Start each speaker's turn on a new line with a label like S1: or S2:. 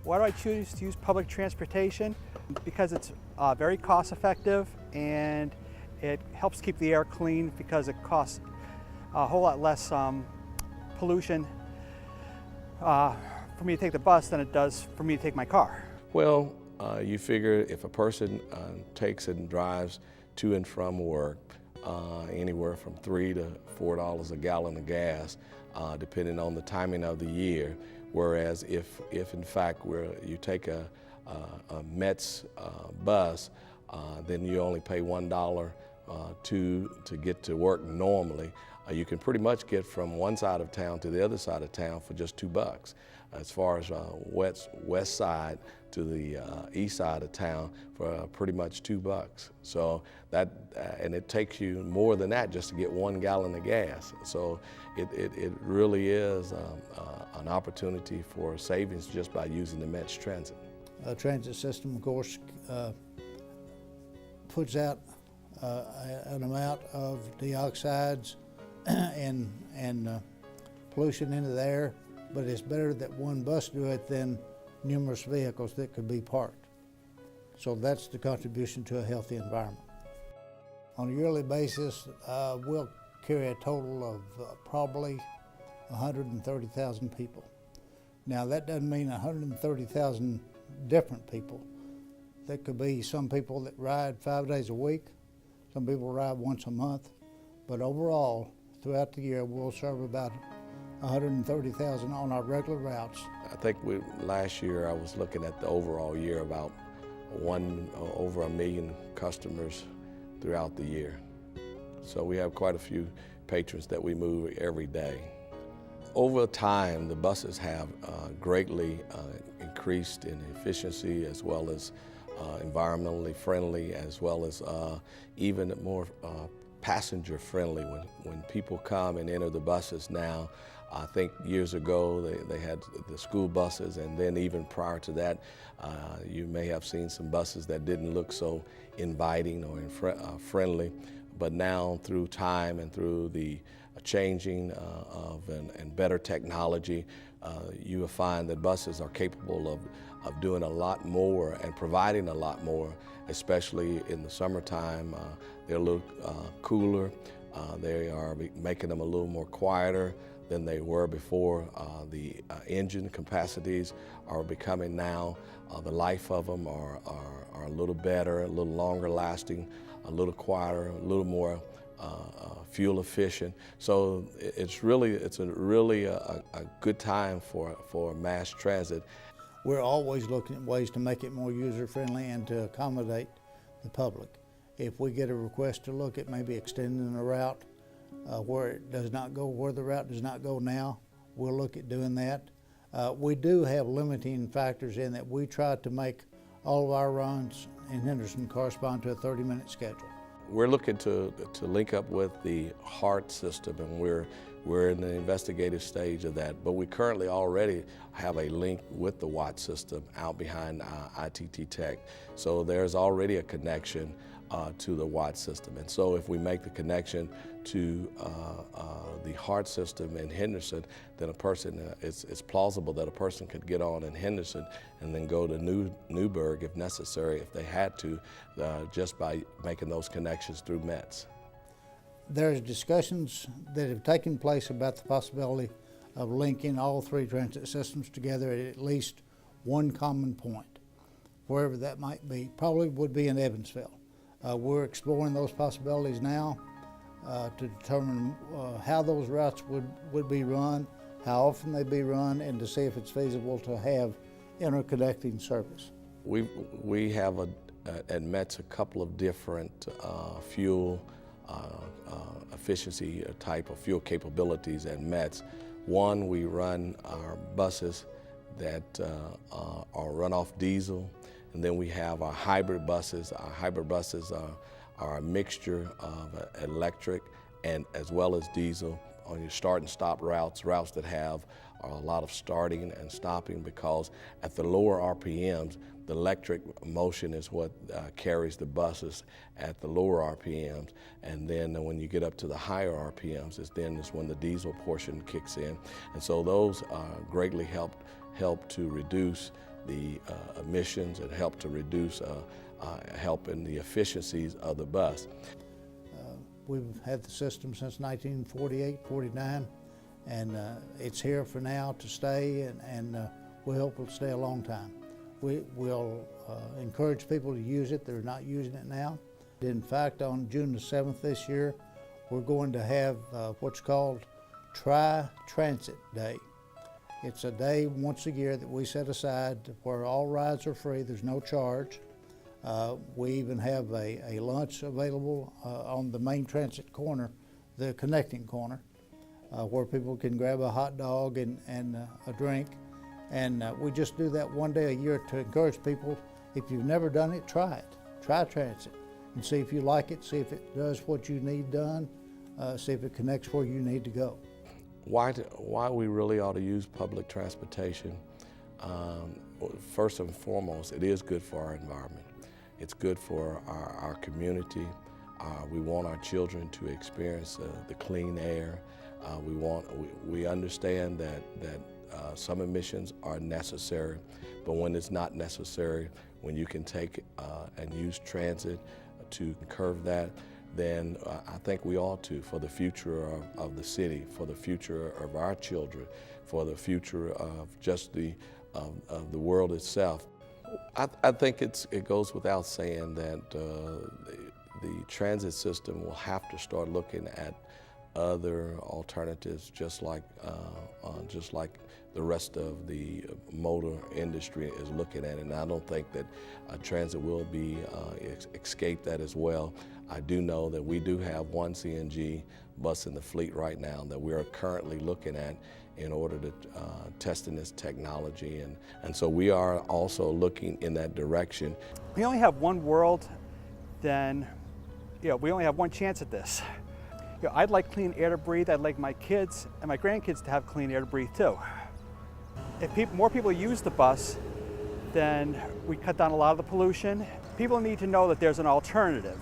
S1: Why do I choose to use public transportation? Because it's very cost effective and it helps keep the air clean because it costs a whole lot less pollution for me to take the bus than it does for me to take my car.
S2: Well, you figure if a person takes and drives to and from work, anywhere from $3 to $4 a gallon of gas, depending on the timing of the year. Whereas if in fact you take a METS bus, then you only pay $1 to get to work normally. You can pretty much get from one side of town to the other side of town for just $2. As far as west side to the east side of town for pretty much $2. So that, and it takes you more than that just to get 1 gallon of gas. So it really is an opportunity for savings just by using the METS transit.
S3: A transit system, of course, puts out an amount of dioxides and pollution into the air, but it's better that one bus do it than numerous vehicles that could be parked. So that's the contribution to a healthy environment. On a yearly basis, we'll carry a total of probably 130,000 people. Now that doesn't mean 130,000 different people. There could be some people that ride 5 days a week, some people ride once a month, but overall, throughout the year, we'll serve about 130,000 on our regular routes.
S2: I think last year I was looking at the overall year about over 1 million customers throughout the year. So we have quite a few patrons that we move every day. Over time, the buses have greatly increased in efficiency as well as environmentally friendly, as well as even more passenger friendly. When people come and enter the buses now, I think years ago they had the school buses, and then even prior to that, you may have seen some buses that didn't look so inviting or friendly. But now, through time and through the changing and better technology, you will find that buses are capable of doing a lot more and providing a lot more, especially in the summertime. They're a little cooler. They are making them a little more quieter than they were before. The engine capacities are becoming now, the life of them are a little better, a little longer lasting, a little quieter, a little more fuel efficient. So it's a really good time for mass transit.
S3: We're always looking at ways to make it more user-friendly and to accommodate the public. If we get a request to look at maybe extending a route where the route does not go now, we'll look at doing that. We do have limiting factors in that we try to make all of our runs in Henderson correspond to a 30-minute schedule.
S2: We're looking to link up with the H.A.R.T system, and we're in the investigative stage of that. But we currently already have a link with the WNIN system out behind ITT Tech. So there's already a connection to the WNIN system. And so if we make the connection to the H.A.R.T system in Henderson, then it's plausible that a person could get on in Henderson and then go to Newburgh if necessary, if they had to, just by making those connections through METS.
S3: There's discussions that have taken place about the possibility of linking all three transit systems together at least one common point, wherever that might be. Probably would be in Evansville. We're exploring those possibilities now to determine how those routes would be run, how often they'd be run, and to see if it's feasible to have interconnecting service.
S2: We have at METS a couple of different fuel efficiency type of fuel capabilities at METS. One, we run our buses that are run off diesel, and then we have our hybrid buses. Our hybrid buses are a mixture of electric and as well as diesel on your start and stop routes that have a lot of starting and stopping, because at the lower RPMs, the electric motion is what carries the buses at the lower RPMs, and then when you get up to the higher RPMs, is when the diesel portion kicks in. And so those greatly help to reduce the emissions and help to reduce, help in the efficiencies of the bus.
S3: We've had the system since 1948, 49, and it's here for now to stay, and we hope it'll stay a long time. We'll encourage people to use it. They're not using it now. In fact, on June the 7th this year, we're going to have what's called Transit Day. It's a day once a year that we set aside where all rides are free, there's no charge. We even have a lunch available on the main transit corner, the connecting corner, where people can grab a hot dog and a drink. And we just do that one day a year to encourage people. If you've never done it, try it. Try transit and see if you like it, see if it does what you need done, see if it connects where you need to go.
S2: Why we really ought to use public transportation, first and foremost, it is good for our environment. It's good for our community. We want our children to experience the clean air. We understand that some emissions are necessary, but when it's not necessary, when you can take and use transit to curb that, then I think we ought to, for the future of the city, for the future of our children, for the future of just the world itself. I think it goes without saying that the transit system will have to start looking at other alternatives, just like the rest of the motor industry is looking at it. And I don't think that transit will be escape that as well. I do know that we do have one CNG bus in the fleet right now that we are currently looking at in order to testing this technology, and so we are also looking in that direction.
S1: We only have one world, then we only have one chance at this. I'd like clean air to breathe. I'd like my kids and my grandkids to have clean air to breathe too. If more people use the bus, then we cut down a lot of the pollution. People need to know that there's an alternative.